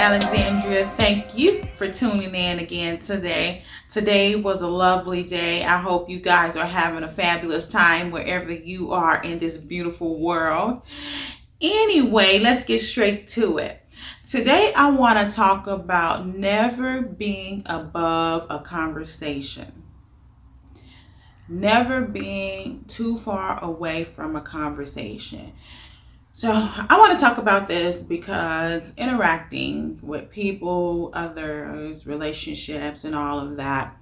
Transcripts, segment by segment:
Alexandria. Thank you for tuning in again today. Today was a lovely day. I hope you guys are having a fabulous time wherever you are in this beautiful world. Anyway, let's get straight to it. Today, I want to talk about never being above a conversation. Never being too far away from a conversation. So I want to talk about this because interacting with people, others, relationships, and all of that,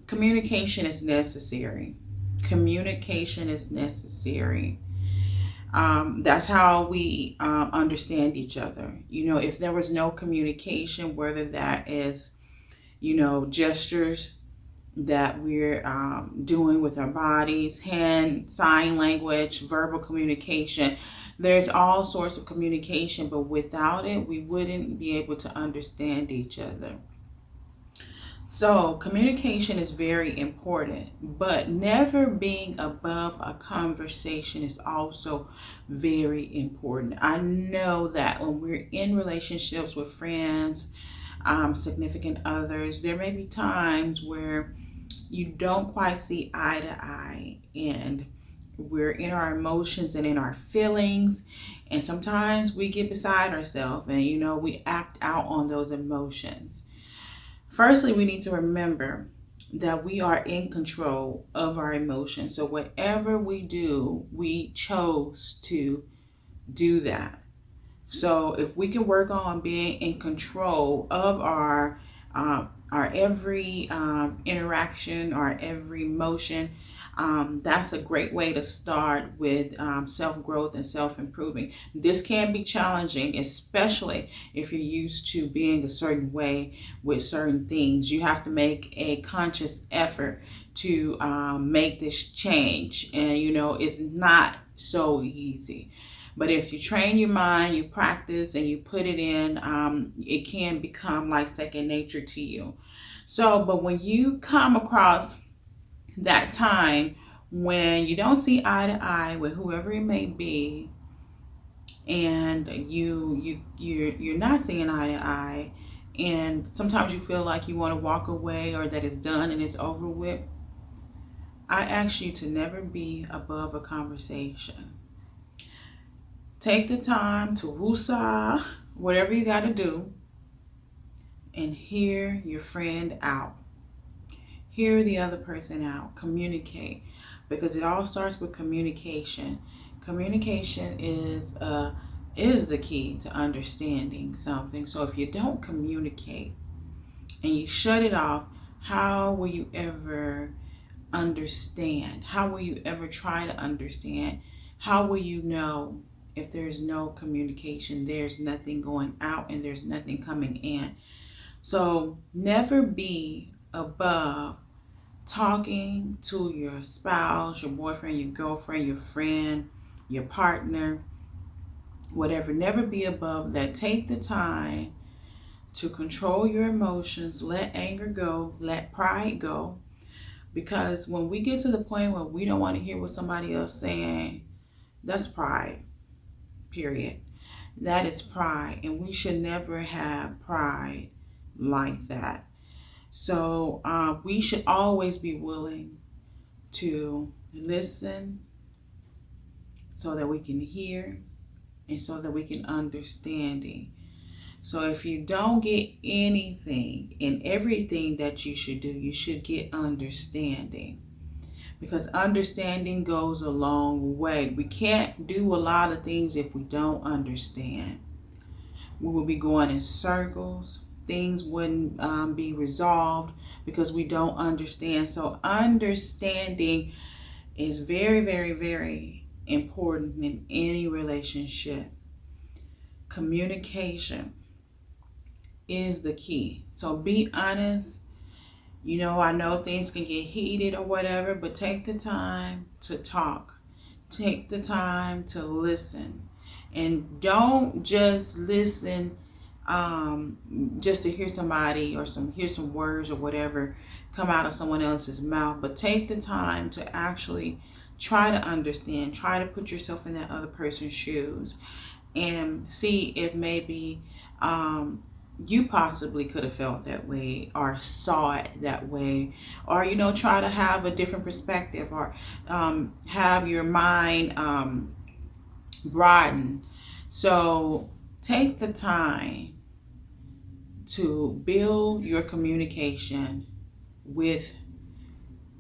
communication is necessary. Communication is necessary. That's how we understand each other. If there was no communication, whether that is, gestures that we're doing with our bodies, hand, sign language, verbal communication. There's all sorts of communication, but without it, we wouldn't be able to understand each other. So communication is very important, but never being above a conversation is also very important. I know that when we're in relationships with friends, significant others, there may be times where you don't quite see eye to eye, and we're in our emotions and in our feelings, and sometimes we get beside ourselves and we act out on those emotions. Firstly, we need to remember that we are in control of our emotions. So whatever we do, we chose to do that. So if we can work on being in control of our every interaction, our every motion, that's a great way to start with self-growth and self-improving. This can be challenging, especially if you're used to being a certain way with certain things. You have to make a conscious effort to make this change, and it's not so easy. But if you train your mind, you practice, and you put it in, it can become like second nature to you. So, but when you come across that time when you don't see eye to eye with whoever it may be, and you're not seeing eye to eye, and sometimes you feel like you want to walk away or that it's done and it's over with, I ask you to never be above a conversation. Take the time to woosah, whatever you got to do, and hear your friend out. Hear the other person out. Communicate, because it all starts with communication. Communication is the key to understanding something. So if you don't communicate and you shut it off, how will you ever understand? How will you ever try to understand? How will you know? If there's no communication, there's nothing going out and there's nothing coming in. So never be above talking to your spouse, your boyfriend, your girlfriend, your friend, your partner, whatever. Never be above that. Take the time to control your emotions. Let anger go. Let pride go. Because when we get to the point where we don't want to hear what somebody else is saying, that's pride. Period. That is pride, and we should never have pride like that. So we should always be willing to listen so that we can hear and so that we can understand. So if you don't get anything in everything that you should do, you should get understanding. Because understanding goes a long way. We can't do a lot of things if we don't understand. We will be going in circles. Things wouldn't be resolved because we don't understand. So understanding is very, very, very important in any relationship. Communication is the key. So be honest. I know things can get heated or whatever, but take the time to talk. Take the time to listen. And don't just listen just to hear somebody or hear some words or whatever come out of someone else's mouth, but take the time to actually try to understand, try to put yourself in that other person's shoes, and see if maybe you possibly could have felt that way or saw it that way, or try to have a different perspective, or have your mind broaden. So take the time to build your communication with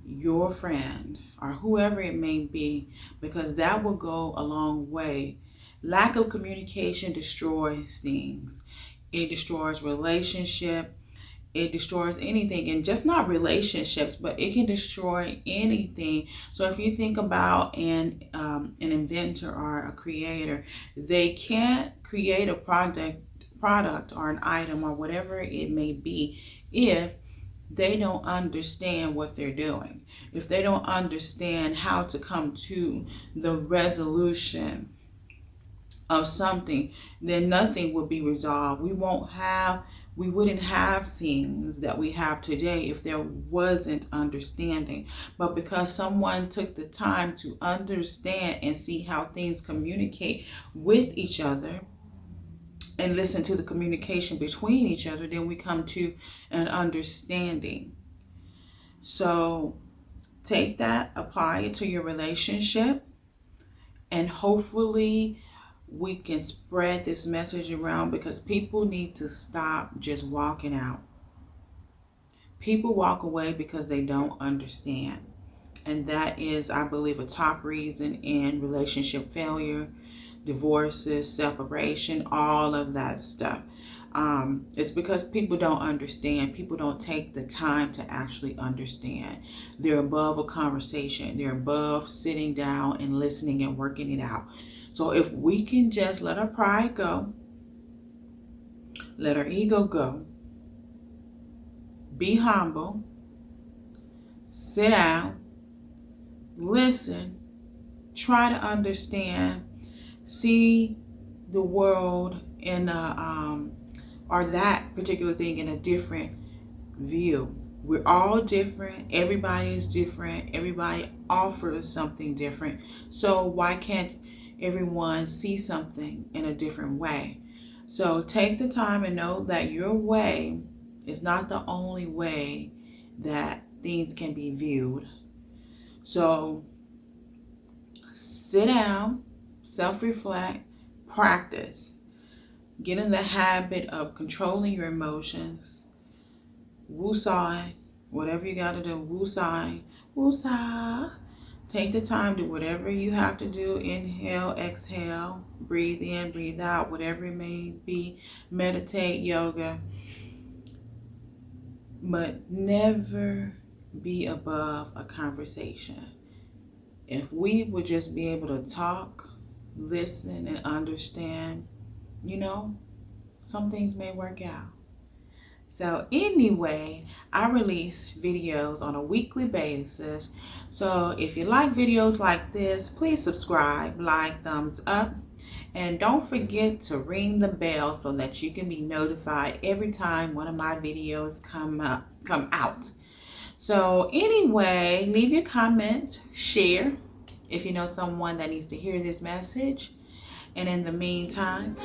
your friend or whoever it may be, because that will go a long way. Lack of communication destroys things. It destroys relationship. It destroys anything, and just not relationships, but it can destroy anything. So if you think about an inventor or a creator, they can't create a product or an item or whatever it may be if they don't understand what they're doing. If they don't understand how to come to the resolution of something, then nothing will be resolved. We wouldn't have things that we have today if there wasn't understanding. But because someone took the time to understand and see how things communicate with each other and listen to the communication between each other, then we come to an understanding. So take that, apply it to your relationship, and hopefully we can spread this message around, because people need to stop just walking out. People walk away because they don't understand. And that is, I believe, a top reason in relationship failure, divorces, separation, all of that stuff. It's because people don't understand. People don't take the time to actually understand. They're above a conversation. They're above sitting down and listening and working it out. So if we can just let our pride go, let our ego go, be humble, sit down, listen, try to understand, see the world in or that particular thing in a different view. We're all different. Everybody is different. Everybody offers something different. So why can't everyone see something in a different way? So take the time and know that your way is not the only way that things can be viewed. So sit down, self-reflect, practice. Get in the habit of controlling your emotions. Woosah, whatever you got to do, woosah, woosah. Take the time, do whatever you have to do. Inhale, exhale, breathe in, breathe out, whatever it may be. Meditate, yoga. But never be above a conversation. If we would just be able to talk, listen, and understand, some things may work out. So anyway, I release videos on a weekly basis. So if you like videos like this, please subscribe, like, thumbs up, and don't forget to ring the bell so that you can be notified every time one of my videos come out. So anyway, leave your comments, share if you know someone that needs to hear this message. And in the meantime,